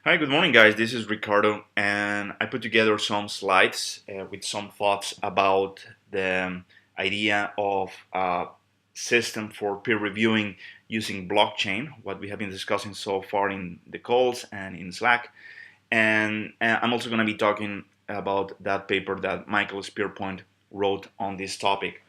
Hi, good morning, guys. This is Ricardo, and I put together some slides with some thoughts about the idea of a system for peer reviewing using blockchain, what we have been discussing so far in the calls and in Slack. And I'm also going to be talking about that paper that Michael Spearpoint wrote on this topic.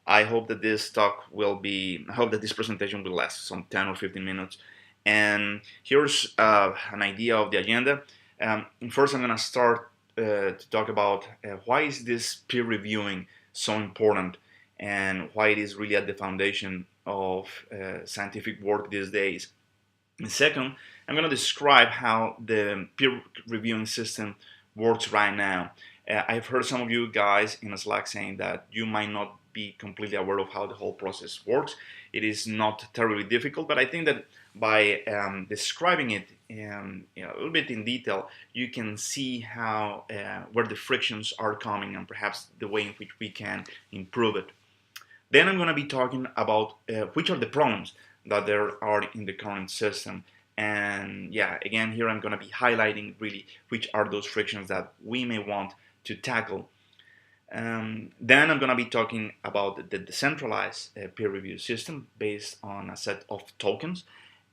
I hope that I hope that this presentation will last some 10 or 15 minutes. And here's an idea of the agenda. First, I'm going to start to talk about why is this peer reviewing so important and why it is really at the foundation of scientific work these days. And second, I'm going to describe how the peer reviewing system works right now. I've heard some of you guys in a Slack saying that you might not be completely aware of how the whole process works. It is not terribly difficult, but I think that by describing it a little bit in detail, you can see how where the frictions are coming and perhaps the way in which we can improve it. Then I'm going to be talking about which are the problems that there are in the current system. And yeah, again, here I'm going to be highlighting really which are those frictions that we may want to tackle. Then I'm going to be talking about the decentralized peer review system based on a set of tokens.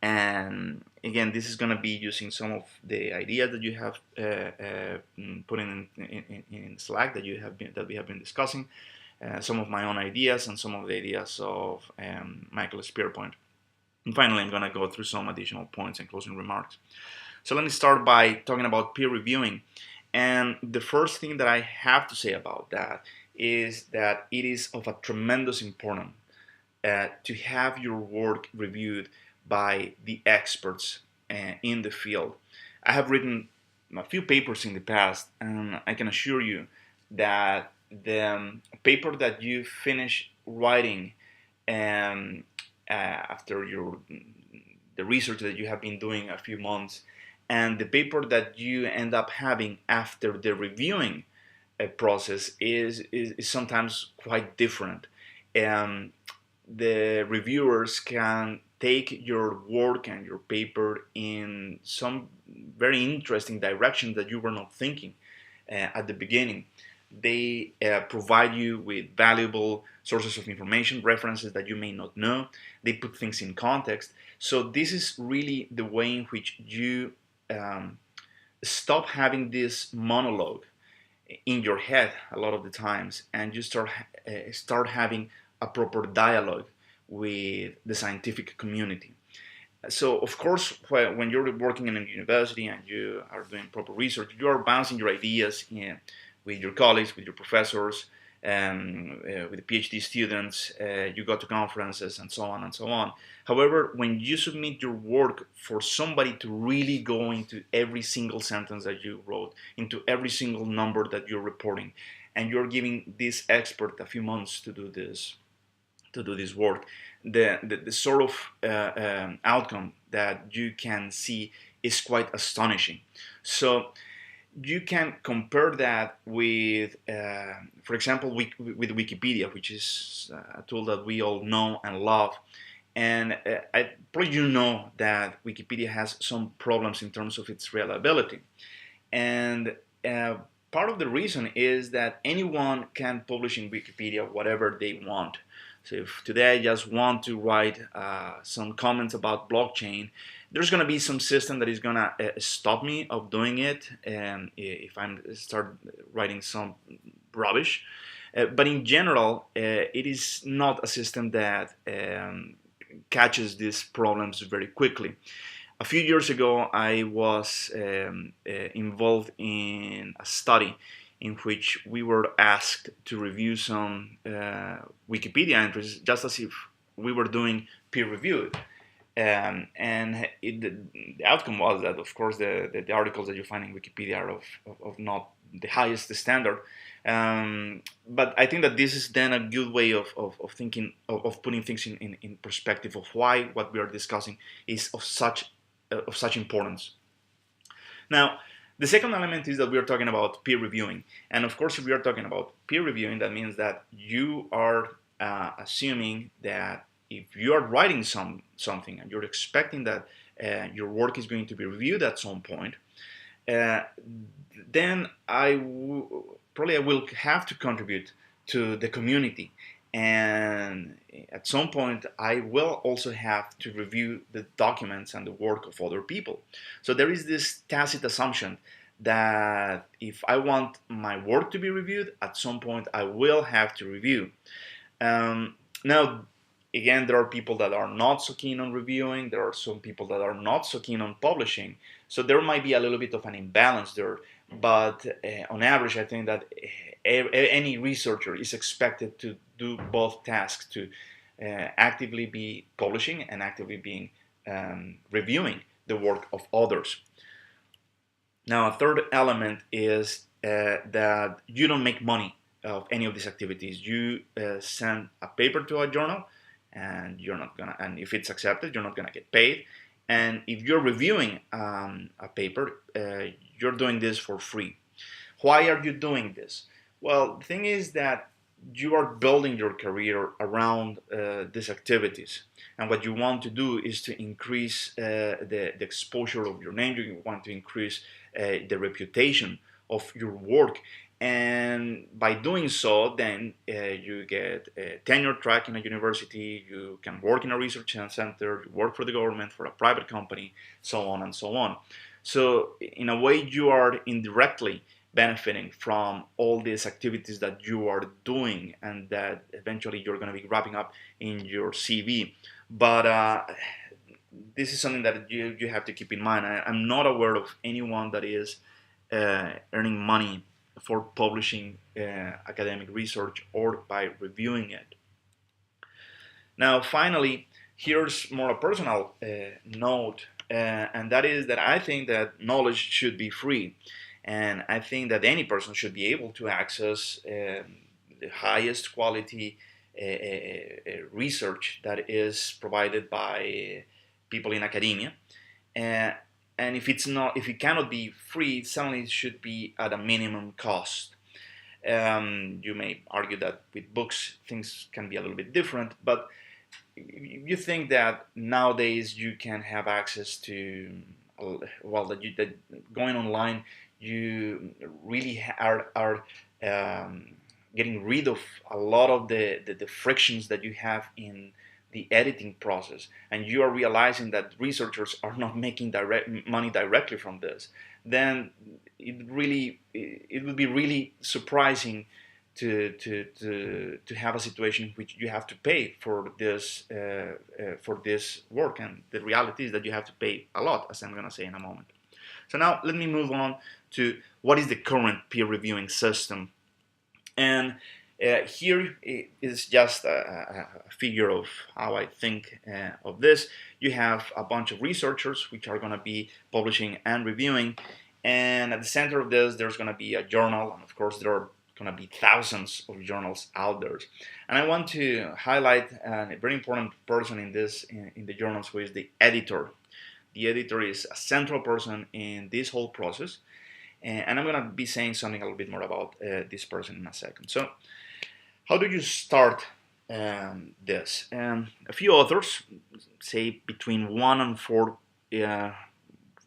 And again, this is going to be using some of the ideas that you have put in Slack that we have been discussing, some of my own ideas and some of the ideas of Michael Spearpoint. And finally, I'm going to go through some additional points and closing remarks. So let me start by talking about peer reviewing. And the first thing that I have to say about that is that it is of a tremendous importance to have your work reviewed by the experts in the field. I have written a few papers in the past, and I can assure you that the paper that you finish writing after the research that you have been doing a few months and the paper that you end up having after the reviewing process is sometimes quite different. And the reviewers can take your work and your paper in some very interesting directions that you were not thinking at the beginning. They provide you with valuable sources of information, references that you may not know. They put things in context. So this is really the way in which you um, stop having this monologue in your head a lot of the times, and you start having a proper dialogue with the scientific community. So, of course, when you're working in a university and you are doing proper research, you are bouncing your ideas with your colleagues, with your professors, with the PhD students. You go to conferences and so on and so on. However, when you submit your work for somebody to really go into every single sentence that you wrote, into every single number that you're reporting, and you're giving this expert a few months to do this work, the sort of outcome that you can see is quite astonishing. So you can compare that with, for example, with Wikipedia, which is a tool that we all know and love. And probably you know that Wikipedia has some problems in terms of its reliability. And part of the reason is that anyone can publish in Wikipedia whatever they want. So if today I just want to write some comments about blockchain, there's going to be some system that is going to stop me of doing it, and if I start writing some rubbish. But in general, it is not a system that catches these problems very quickly. A few years ago, I was involved in a study in which we were asked to review some Wikipedia entries just as if we were doing peer review. The outcome was that, of course, the articles that you find in Wikipedia are of not the highest standard. But I think that this is then a good way of thinking, of putting things in perspective of why what we are discussing is of such importance. Now, the second element is that we are talking about peer reviewing. And of course, if we are talking about peer reviewing, that means that you are assuming that if you are writing something and you're expecting that your work is going to be reviewed at some point, uh, then probably I will have to contribute to the community, and at some point I will also have to review the documents and the work of other people. So there is this tacit assumption that if I want my work to be reviewed, at some point I will have to review. Now, again, there are people that are not so keen on reviewing. There are some people that are not so keen on publishing. So there might be a little bit of an imbalance there. But on average, I think that any researcher is expected to do both tasks, to actively be publishing and actively being reviewing the work of others. Now, a third element is that you don't make money of any of these activities. You send a paper to a journal, and you're not gonna. And if it's accepted, you're not gonna get paid. And if you're reviewing a paper, you're doing this for free. Why are you doing this? Well, the thing is that you are building your career around these activities, and what you want to do is to increase the exposure of your name. You want to increase the reputation of your work, and by doing so, then you get a tenure track in a university, you can work in a research center, you work for the government, for a private company, so on and so on. So in a way, you are indirectly benefiting from all these activities that you are doing, and that eventually you're going to be wrapping up in your CV. But this is something that you have to keep in mind. I'm not aware of anyone that is earning money for publishing academic research or by reviewing it. Now, finally, here's more a personal note, and that is that I think that knowledge should be free, and I think that any person should be able to access the highest quality research that is provided by people in academia. Uh, and if it cannot be free, certainly it should be at a minimum cost. You may argue that with books things can be a little bit different, but you think that nowadays you can have access to, well, that going online, you really are getting rid of a lot of the frictions that you have in the editing process, and you are realizing that researchers are not making direct money directly from this. Then it would be really surprising to have a situation in which you have to pay for this work, and the reality is that you have to pay a lot, as I'm going to say in a moment. So now let me move on to what is the current peer reviewing system. And here is just a figure of how I think of this. You have a bunch of researchers which are going to be publishing and reviewing, and at the center of this there's going to be a journal, and of course there are going to be thousands of journals out there. And I want to highlight a very important person in the journals, who is the editor. The editor is a central person in this whole process, and I'm going to be saying something a little bit more about this person in a second. So, how do you start this? A few authors, say between 1 and 4,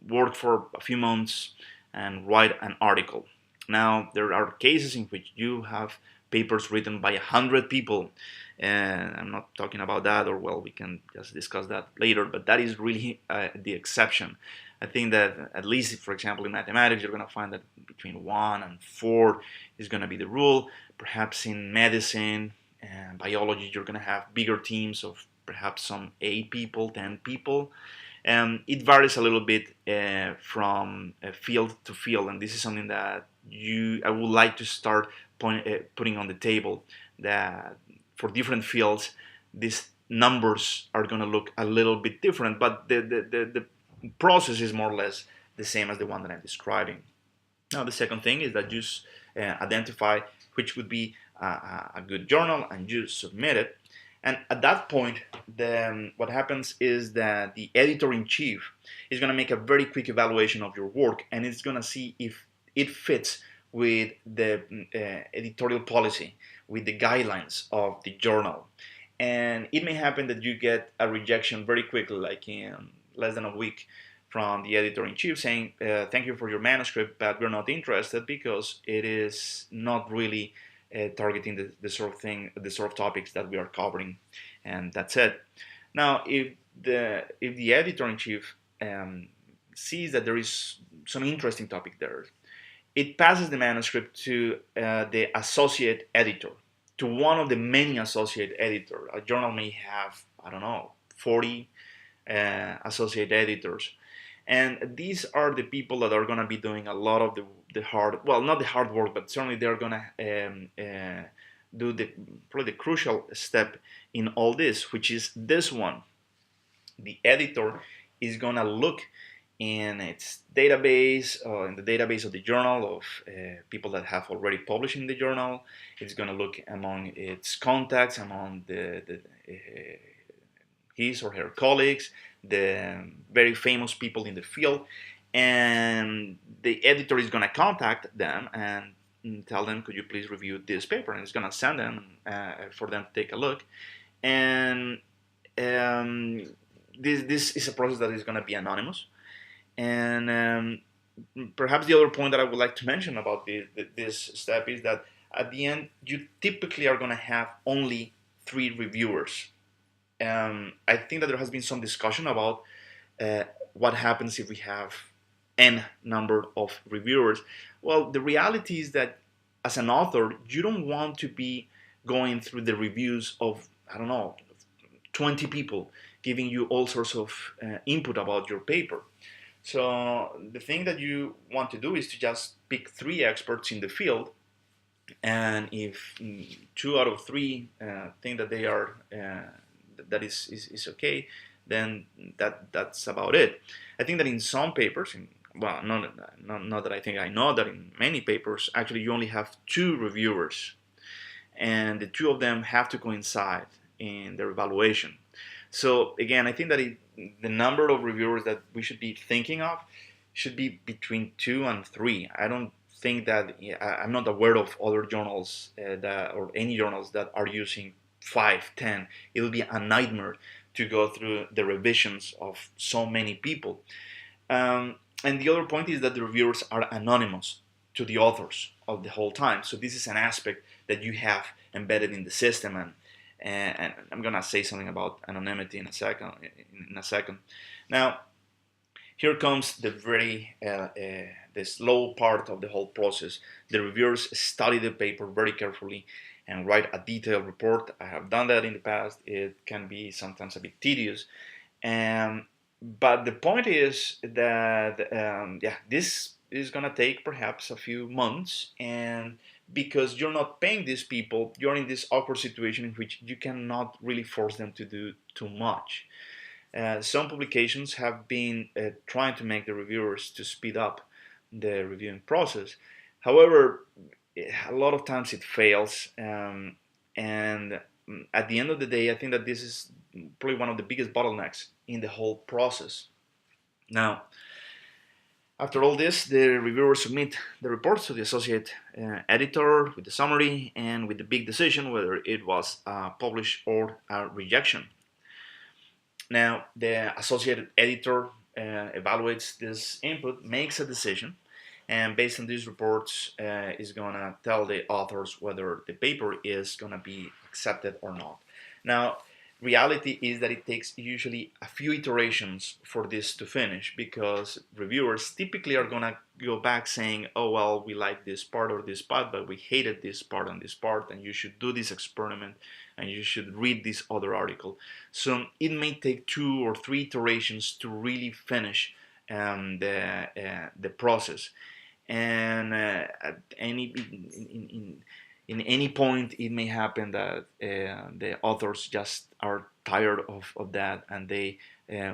work for a few months and write an article. Now, there are cases in which you have papers written by 100 people, and I'm not talking about that, or well, we can just discuss that later, but that is really the exception. I think that at least, for example, in mathematics, you're going to find that between 1 and 4 is going to be the rule. Perhaps in medicine and biology, you're going to have bigger teams of perhaps some 8 people, 10 people. It varies a little bit from field to field, and this is something that I would like to start putting on the table, that for different fields, these numbers are going to look a little bit different, but the process is more or less the same as the one that I'm describing. Now, the second thing is that you identify which would be a good journal, and you submit it. And at that point, what happens is that the editor-in-chief is going to make a very quick evaluation of your work, and it's going to see if it fits with the editorial policy, with the guidelines of the journal. And it may happen that you get a rejection very quickly, less than a week from the editor-in-chief saying, thank you for your manuscript, but we're not interested because it is not really targeting the sort of thing, the sort of topics that we are covering, and that's it. Now, if the editor-in-chief sees that there is some interesting topic there, it passes the manuscript to the associate editor, to one of the many associate editors. A journal may have, I don't know, 40 associate editors. And these are the people that are going to be doing a lot of the hard, well, not the hard work, but certainly they're going to do probably the crucial step in all this, which is this one. The editor is going to look in its database, in the database of the journal of people that have already published in the journal. It's going to look among its contacts, among his or her colleagues, the very famous people in the field, and the editor is going to contact them and tell them, could you please review this paper? And it's going to send them for them to take a look. And this is a process that is going to be anonymous. And perhaps the other point that I would like to mention about this step is that at the end, you typically are going to have only 3 reviewers. I think that there has been some discussion about what happens if we have n number of reviewers. Well, the reality is that as an author, you don't want to be going through the reviews of, I don't know, 20 people giving you all sorts of input about your paper. So the thing that you want to do is to just pick 3 experts in the field, and if 2 out of 3 think that they are that is okay, then that's about it. I think that in some papers, well, not that I think, I know that in many papers, actually you only have 2 reviewers, and the 2 of them have to coincide in their evaluation. So again, I think that the number of reviewers that we should be thinking of should be between 2 and 3. I don't think that, I'm not aware of other journals or any journals that are using 5, 10. It will be a nightmare to go through the revisions of so many people. And the other point is that the reviewers are anonymous to the authors of the whole time. So this is an aspect that you have embedded in the system, and I'm gonna say something about anonymity in a second. Now, here comes the the slow part of the whole process. The reviewers study the paper very carefully and write a detailed report. I have done that in the past. It can be sometimes a bit tedious, but the point is that this is gonna take perhaps a few months, and because you're not paying these people, you're in this awkward situation in which you cannot really force them to do too much. Some publications have been trying to make the reviewers to speed up the reviewing process. However, a lot of times it fails, and at the end of the day, I think that this is probably one of the biggest bottlenecks in the whole process. Now, after all this, the reviewers submit the reports to the associate editor with the summary and with the big decision whether it was published or a rejection. Now, the associate editor evaluates this input, makes a decision, and based on these reports is going to tell the authors whether the paper is going to be accepted or not. Now, reality is that it takes usually a few iterations for this to finish, because reviewers typically are going to go back saying, oh well, we like this part or this part, but we hated this part and this part, and you should do this experiment and you should read this other article. So it may take 2 or 3 iterations to really finish the process. And at in any point, it may happen that the authors just are tired of that, and they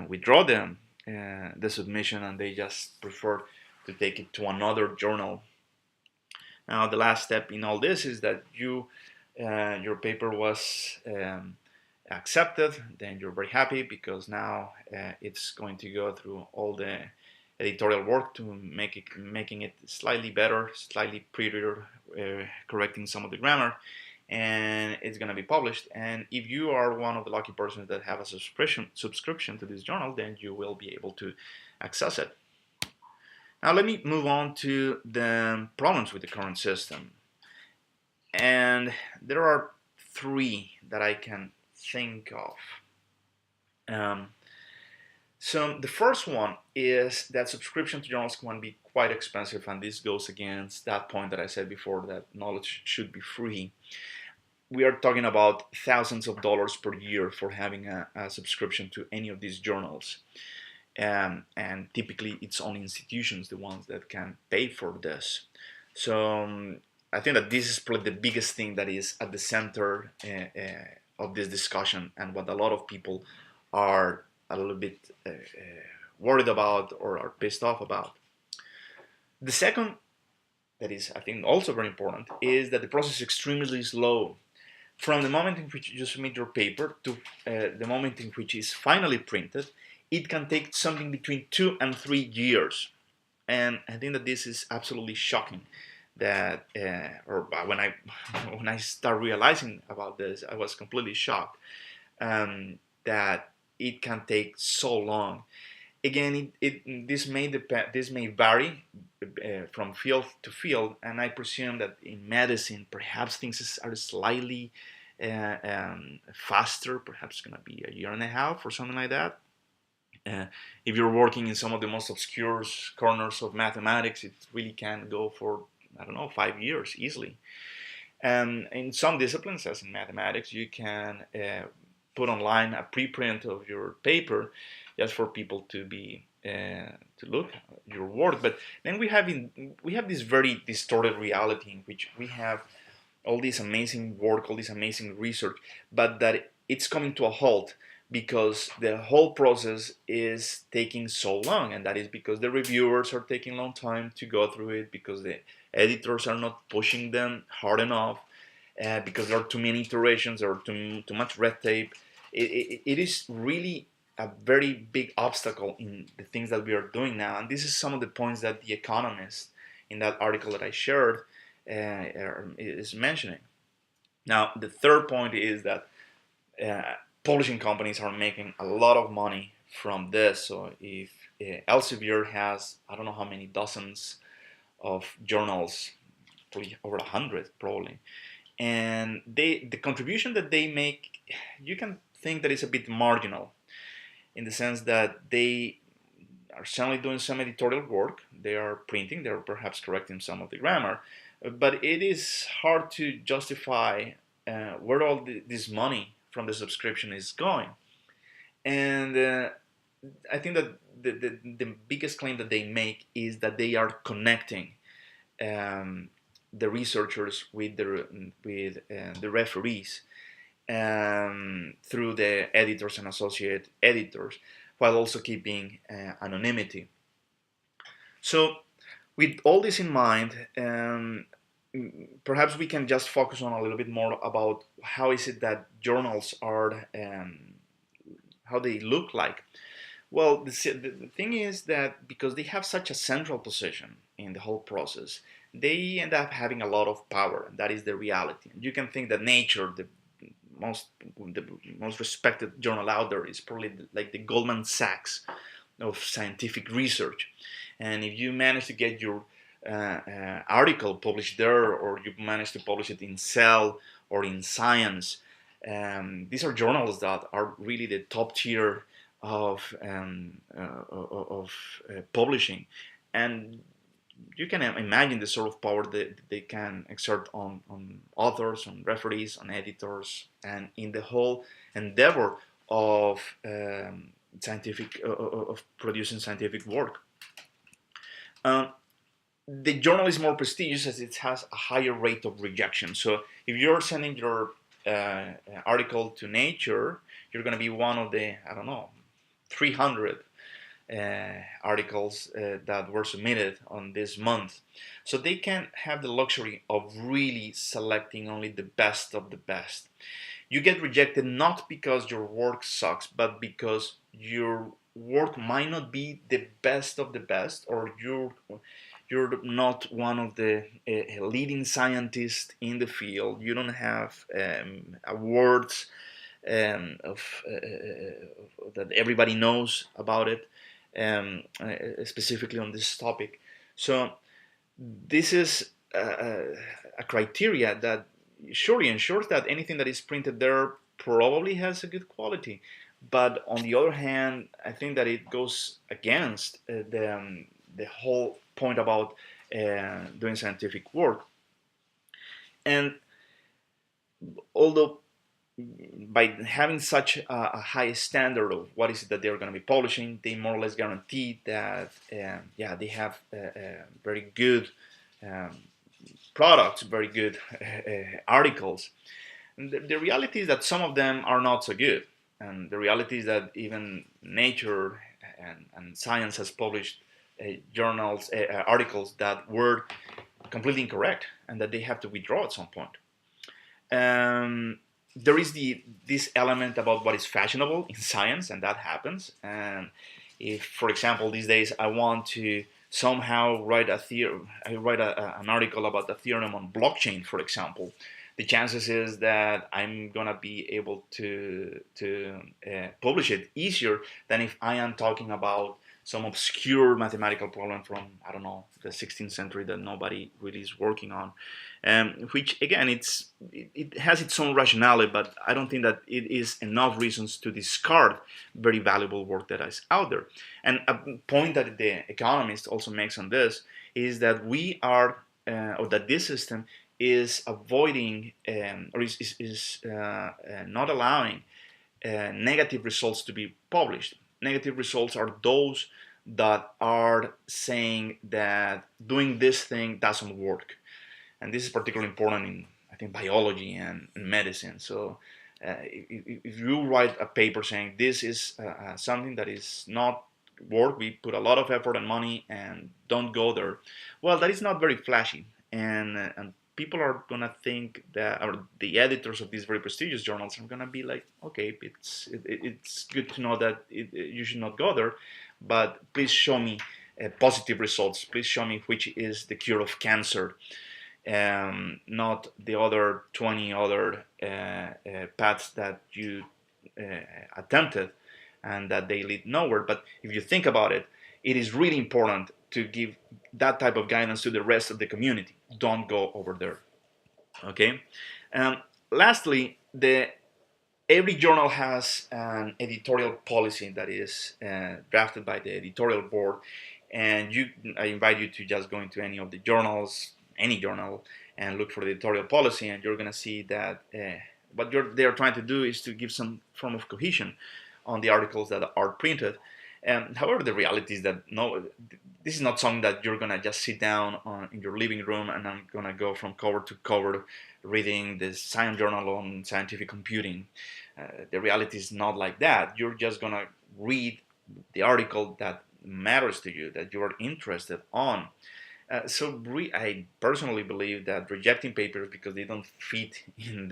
withdraw the submission, and they just prefer to take it to another journal. Now, the last step in all this is that your paper was accepted. Then you're very happy, because now it's going to go through all the editorial work to making it slightly better, slightly prettier, correcting some of the grammar, and it's going to be published. And if you are one of the lucky persons that have a subscription to this journal, then you will be able to access it. Now let me move on to the problems with the current system. And there are three that I can think of. So the first one is that subscription to journals can be quite expensive, and this goes against that point that I said before, that knowledge should be free. We are talking about thousands of dollars per year for having a subscription to any of these journals. And typically it's only institutions, the ones that can pay for this. So I think that this is probably the biggest thing that is at the center of this discussion, and what a lot of people are a little bit worried about or are pissed off about. The second, that is I think also very important, is that the process is extremely slow. From the moment in which you submit your paper to the moment in which it's finally printed, it can take something between 2 and 3 years. And I think that this is absolutely shocking. That when I start realizing about this, I was completely shocked that it can take so long. Again, this may vary from field to field, and I presume that in medicine, perhaps things are slightly faster. Perhaps it's going to be a year and a half or something like that. If you're working in some of the most obscure corners of mathematics, it really can go for, I don't know, 5 years easily. In some disciplines, as in mathematics, you can put online a preprint of your paper just for people to be to look at your work. But then we have this very distorted reality in which we have all this amazing work, all this amazing research, but that it's coming to a halt because the whole process is taking so long, and that is because the reviewers are taking a long time to go through it, because the editors are not pushing them hard enough, because there are too many iterations, there are too much red tape. It is really a very big obstacle in the things that we are doing now, and this is some of the points that The Economist, in that article that I shared, is mentioning. Now, the third point is that publishing companies are making a lot of money from this. So if Elsevier has, I don't know how many dozens of journals, probably over 100 probably, and the contribution that they make, you can think that it's a bit marginal, in the sense that they are certainly doing some editorial work, they are printing, they're perhaps correcting some of the grammar, but it is hard to justify where all this money from the subscription is going. And I think that the biggest claim that they make is that they are connecting the researchers with the referees through the editors and associate editors, while also keeping anonymity. So with all this in mind, perhaps we can just focus on a little bit more about how is it that journals are, how they look like. Well, the thing is that because they have such a central position in the whole process, they end up having a lot of power, and that is the reality. You can think that Nature, the most respected journal out there, is probably like the Goldman Sachs of scientific research. And if you manage to get your article published there, or you manage to publish it in Cell or in Science, these are journals that are really the top tier of publishing, and you can imagine the sort of power that they can exert on authors, on referees, on editors, and in the whole endeavor of scientific of producing scientific work. The journal is more prestigious as it has a higher rate of rejection. So if you're sending your article to Nature, you're going to be one of the, I don't know, 300 articles that were submitted on this month. So they can have the luxury of really selecting only the best of the best. You get rejected not because your work sucks, but because your work might not be the best of the best, or you're not one of the leading scientists in the field. You don't have awards that everybody knows about it, specifically on this topic. So this is a criteria that surely ensures that anything that is printed there probably has a good quality. But on the other hand, I think that it goes against the whole point about doing scientific work. And although by having such a high standard of what is it that they're going to be publishing, they more or less guarantee that yeah, they have very good um, products, very good articles. And the reality is that some of them are not so good, and the reality is that even Nature and Science has published journals articles that were completely incorrect and that they have to withdraw at some point. There is this element about what is fashionable in science, and that happens. And if, for example, these days I want to somehow write an article about the theorem on blockchain, for example, the chances is that I'm gonna be able to publish it easier than if I am talking about some obscure mathematical problem from, I don't know, the 16th century that nobody really is working on, which again it has its own rationale, but I don't think that it is enough reasons to discard very valuable work that is out there. And a point that the Economist also makes on this is that we are, or that this system is avoiding or is not allowing negative results to be published. Negative results are those that are saying that doing this thing doesn't work. And this is particularly important in, I think, biology and medicine. So if you write a paper saying this is something that is not work, we put a lot of effort and money and don't go there, well, that is not very flashy. And people are gonna think that, or the editors of these very prestigious journals are gonna be like, okay, it's good to know that you should not go there, but please show me positive results. Please show me which is the cure of cancer, not the other 20 other paths that you attempted and that they lead nowhere. But if you think about it, it is really important to give that type of guidance to the rest of the community. Don't go over there. Okay. Lastly, every journal has an editorial policy that is drafted by the editorial board, and I invite you to just go into any of the journals, any journal, and look for the editorial policy, and you're going to see that what they're trying to do is to give some form of cohesion on the articles that are printed. However, the reality is that no, this is not something that you're gonna just sit down in your living room and I'm gonna go from cover to cover reading the Science Journal on scientific computing. The reality is not like that. You're just gonna read the article that matters to you, that you are interested on. I personally believe that rejecting papers because they don't fit in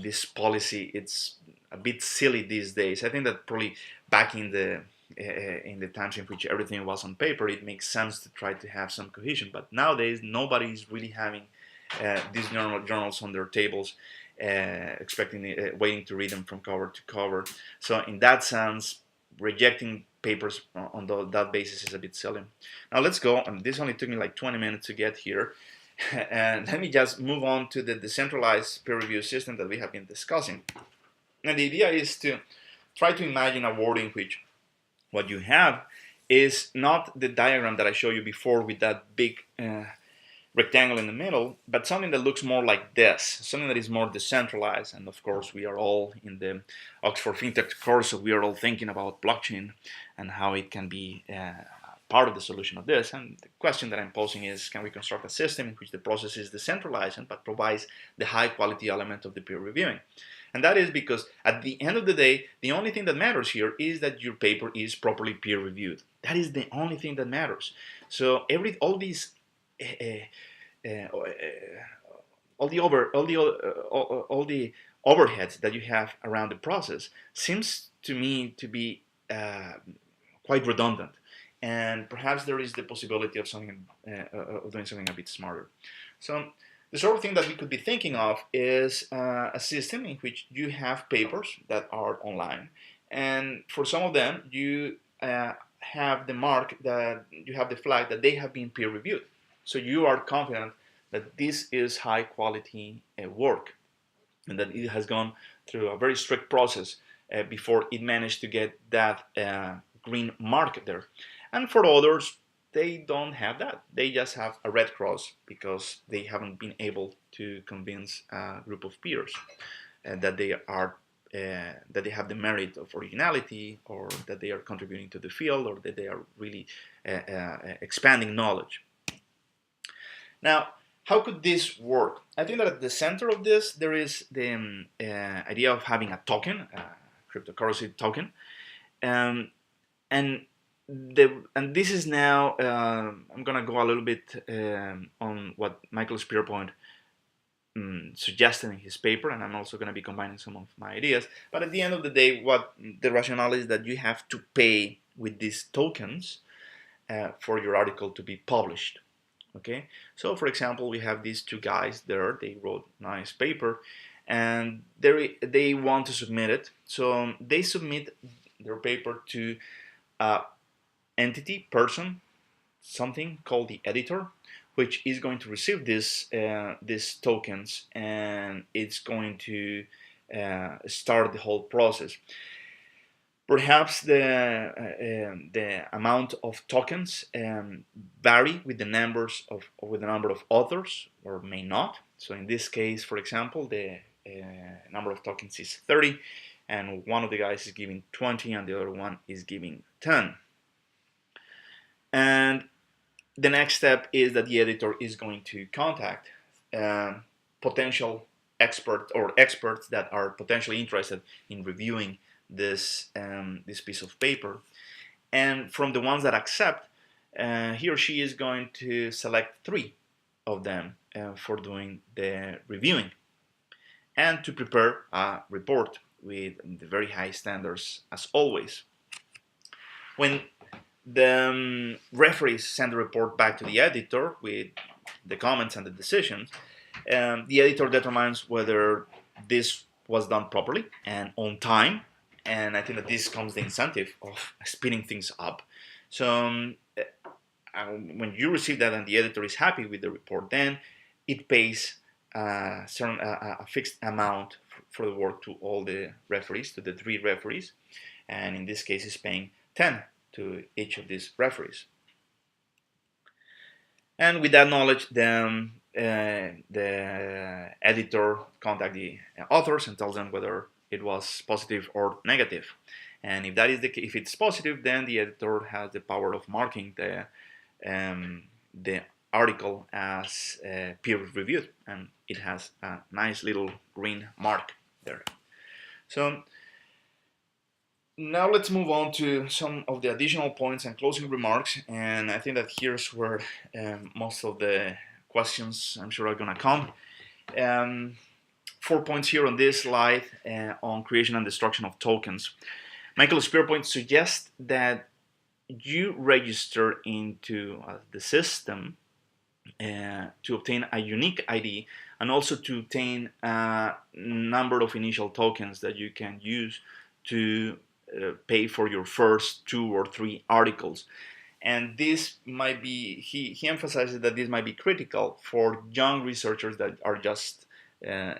this policy, it's a bit silly these days. I think that probably back in the times in which everything was on paper, it makes sense to try to have some cohesion. But nowadays, nobody is really having these journals on their tables, waiting to read them from cover to cover. So in that sense, rejecting papers on that basis is a bit silly. Now let's go, and this only took me like 20 minutes to get here, and let me just move on to the decentralized peer review system that we have been discussing. And the idea is to try to imagine a world in which what you have is not the diagram that I showed you before with that big rectangle in the middle, but something that looks more like this, something that is more decentralized. And of course, we are all in the Oxford FinTech course, so we are all thinking about blockchain and how it can be part of the solution of this. And the question that I'm posing is, can we construct a system in which the process is decentralized but provides the high quality element of the peer reviewing? And that is because at the end of the day, the only thing that matters here is that your paper is properly peer reviewed. That is the only thing that matters. So all the overheads that you have around the process seems to me to be quite redundant. and perhaps there is the possibility of something of doing something a bit smarter. So the sort of thing that we could be thinking of is a system in which you have papers that are online, and for some of them you have the mark that you have the flag that they have been peer reviewed. So you are confident that this is high quality work and that it has gone through a very strict process before it managed to get that green mark there. And for others, they don't have that. They just have a red cross because they haven't been able to convince a group of peers that they are that they have the merit of originality, or that they are contributing to the field, or that they are really expanding knowledge. Now, how could this work? I think that at the center of this, there is the idea of having a token, a cryptocurrency token, um, and this is now. I'm gonna go a little bit on what Michael Spearpoint suggested in his paper, and I'm also going to be combining some of my ideas. But at the end of the day, what the rationale is that you have to pay with these tokens for your article to be published. Okay, so for example, we have these two guys there. They wrote nice paper, and they want to submit it. So they submit their paper to entity, person, something called the editor, which is going to receive these tokens, and it's going to start the whole process. Perhaps the amount of tokens vary with the number of authors, or may not. So in this case, for example, the number of tokens is 30, and one of the guys is giving 20, and the other one is giving 10. And the next step is that the editor is going to contact potential experts that are potentially interested in reviewing this piece of paper, and from the ones that accept, he or she is going to select 3 of them for doing the reviewing, and to prepare a report with the very high standards as always. When the referees send the report back to the editor with the comments and the decisions, the editor determines whether this was done properly and on time, and I think that this comes the incentive of speeding things up. So when you receive that and the editor is happy with the report, then it pays a fixed amount for the work to all the referees, to the 3 referees, and in this case is paying 10 to each of these referees. And with that knowledge, then the editor contacts the authors and tells them whether it was positive or negative. And if that is if it's positive, then the editor has the power of marking the article as peer reviewed, and it has a nice little green mark there. So now let's move on to some of the additional points and closing remarks, and I think that here's where most of the questions I'm sure are gonna come. 4 points here on this slide on creation and destruction of tokens. Michael Spearpoint suggests that you register into the system to obtain a unique ID, and also to obtain a number of initial tokens that you can use to pay for your first 2 or 3 articles. And this might be, he emphasizes that this might be critical for young researchers that are just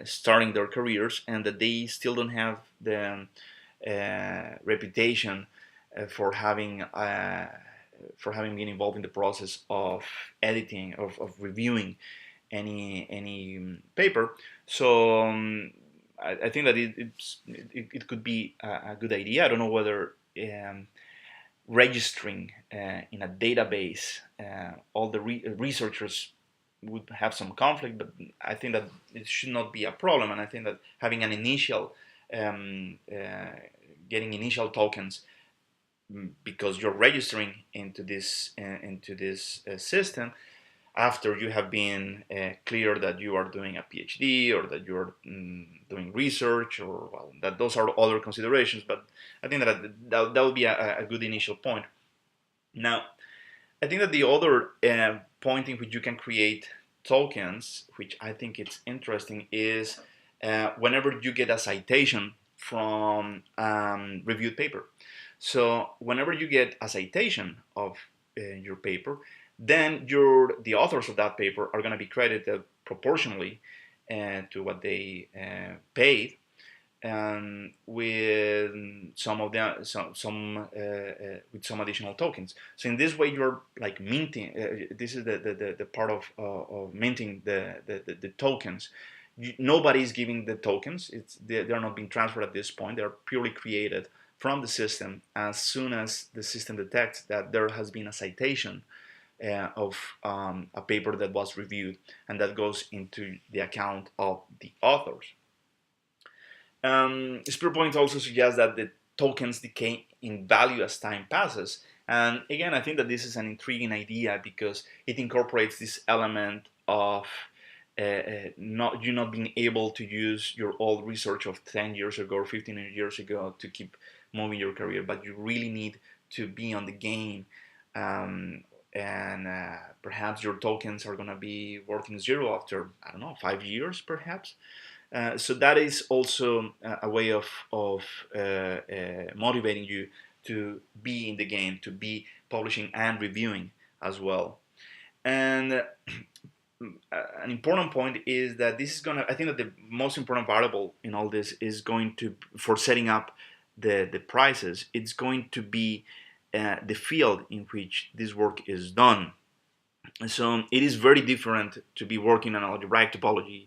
starting their careers, and that they still don't have the reputation for having been involved in the process of editing, of reviewing any paper. So I think that it could be a good idea. I don't know whether registering in a database all the researchers would have some conflict, but I think that it should not be a problem. And I think that having an initial getting initial tokens because you're registering into this system after you have been clear that you are doing a PhD, or that you're doing research, or well, that those are other considerations. But I think that would be a good initial point. Now, I think that the other point in which you can create tokens, which I think it's interesting, is whenever you get a citation from reviewed paper. So whenever you get a citation of your paper, then the authors of that paper are going to be credited proportionally to what they paid, with some of the with some additional tokens. So in this way, you're like minting. This is the part of minting the tokens. Nobody's giving the tokens. They're not being transferred at this point. They're purely created from the system as soon as the system detects that there has been a citation of a paper that was reviewed, and that goes into the account of the authors. Spearpoint also suggests that the tokens decay in value as time passes. And again, I think that this is an intriguing idea because it incorporates this element of not being able to use your old research of 10 years ago or 15 years ago to keep moving your career, but you really need to be on the game. And perhaps your tokens are going to be worth zero after, I don't know, 5 years perhaps. So that is also a way of motivating you to be in the game, to be publishing and reviewing as well. And an important point is that this is I think that the most important variable in all this is going to, for setting up the prices, it's going to be the field in which this work is done. So it is very different to be working on algebraic topology,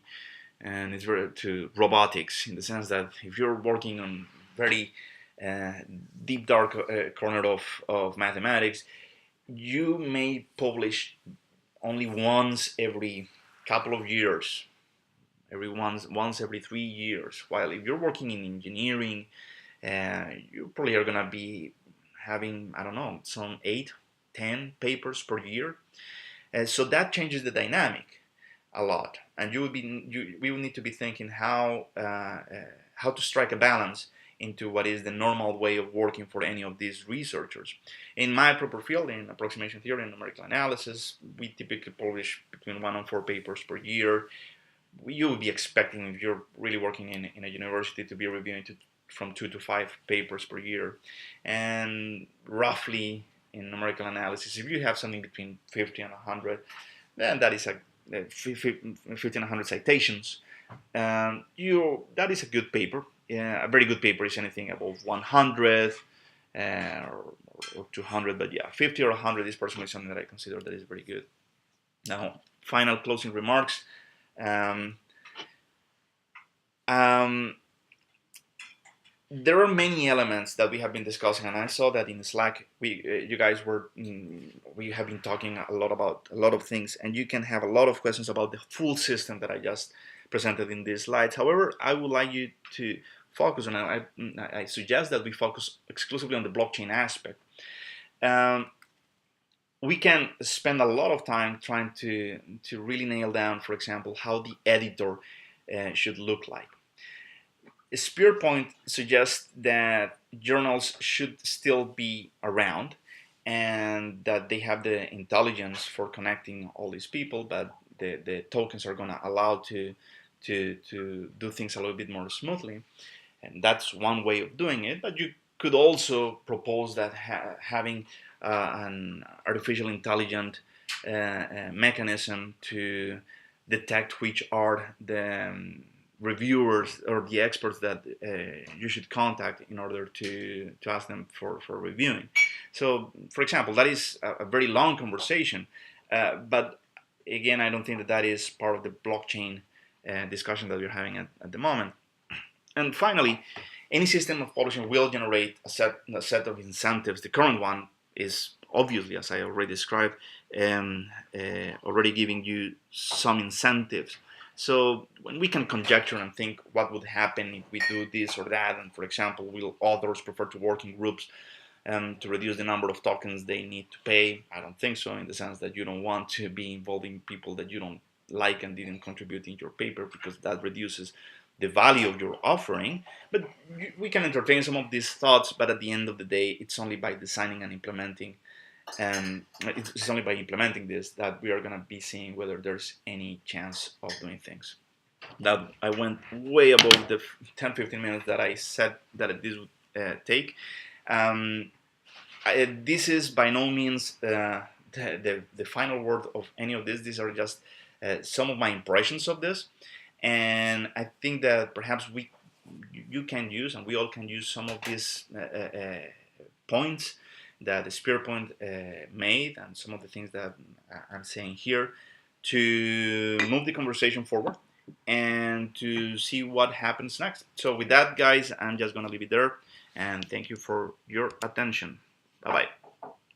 and it's very to robotics, in the sense that if you're working on very deep dark corner of mathematics, you may publish only once every couple of years, once every 3 years. While if you're working in engineering, you probably are gonna be having, I don't know, some 8-10 papers per year. So that changes the dynamic a lot, and we will need to be thinking how to strike a balance into what is the normal way of working for any of these researchers. In my proper field, in approximation theory and numerical analysis, we typically publish between 1 and 4 papers per year. You would be expecting, if you're really working in a university, to be reviewing from 2 to 5 papers per year, and roughly in numerical analysis, if you have something between 50 and 100, then that is 1,500 citations. That is a good paper. A very good paper is anything above 100 or 200, but yeah, 50 or 100 is personally something that I consider that is very good. Now, final closing remarks. There are many elements that we have been discussing, and I saw that in Slack we have been talking a lot about a lot of things, and you can have a lot of questions about the full system that I just presented in these slides. However, I would like you to focus on, I suggest that we focus exclusively on the blockchain aspect. We can spend a lot of time trying to really nail down, for example, how the editor should look like. Spearpoint suggests that journals should still be around, and that they have the intelligence for connecting all these people, but the tokens are going to allow to do things a little bit more smoothly. And that's one way of doing it, but you could also propose that having an artificial intelligent mechanism to detect which are the reviewers or the experts that you should contact in order to ask them for reviewing. So, for example, that is a very long conversation, but again, I don't think that is part of the blockchain discussion that we're having at the moment. And finally, any system of publishing will generate a set of incentives. The current one is obviously, as I already described, already giving you some incentives. So when we can conjecture and think what would happen if we do this or that, and for example, will authors prefer to work in groups to reduce the number of tokens they need to pay? I don't think so, in the sense that you don't want to be involving people that you don't like and didn't contribute in your paper, because that reduces the value of your offering. But we can entertain some of these thoughts, but at the end of the day, it's only by designing and implementing And it's only by implementing this that we are going to be seeing whether there's any chance of doing things. That I went way above the 10-15 minutes that I said that this would take. This is by no means the final word of any of this. These are just some of my impressions of this, and I think that perhaps you can use, and we all can use some of these points that the Spear Point made, and some of the things that I'm saying here, to move the conversation forward and to see what happens next. So with that, guys, I'm just gonna leave it there, and thank you for your attention. Bye bye.